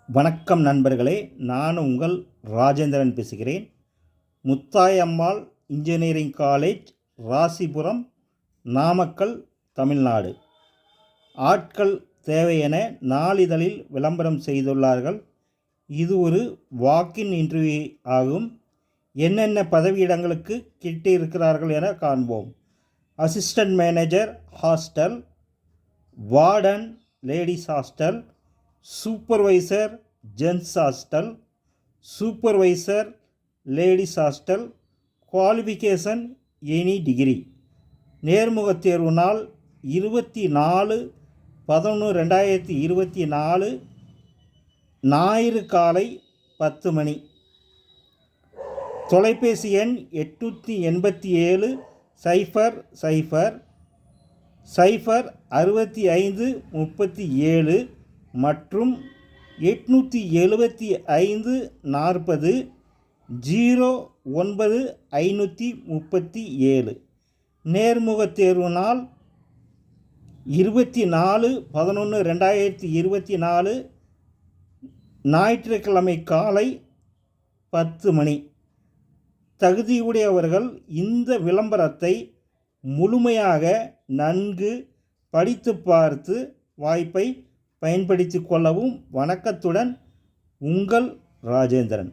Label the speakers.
Speaker 1: வணக்கம் நண்பர்களே, நான் உங்கள் ராஜேந்திரன் பேசுகிறேன். Muthayammal engineering college, Rasipuram, Namakkal, Tamil Nadu. ஆட்கள் தேவை என நாளிதழில் விளம்பரம் செய்துள்ளார்கள். இது ஒரு வாக்கின் இன்டர்வியூ ஆகும். என்னென்ன பதவியிடங்களுக்கு கிட்டியிருக்கிறார்கள் என காண்போம். Assistant manager hostel, warden ladies hostel, supervisor gents hostel, supervisor ladies hostel. Qualification any degree. நேர்முகத் தேர்வு நாள் 24/11/2024 ஞாயிறு காலை 10 மணி. தொலைபேசி எண் 887 00 065 37 மற்றும் 875 40 09 537. நேர்முகத் தேர்வு நாள் 24/11/2024 ஞாயிற்றுக்கிழமை காலை 10 மணி. தகுதியுடையவர்கள் இந்த விளம்பரத்தை முழுமையாக நன்கு படித்து பார்த்து வாய்ப்பை பயன்படுத்திக் கொள்ளவும். வணக்கத்துடன், உங்கள் ராஜேந்திரன்.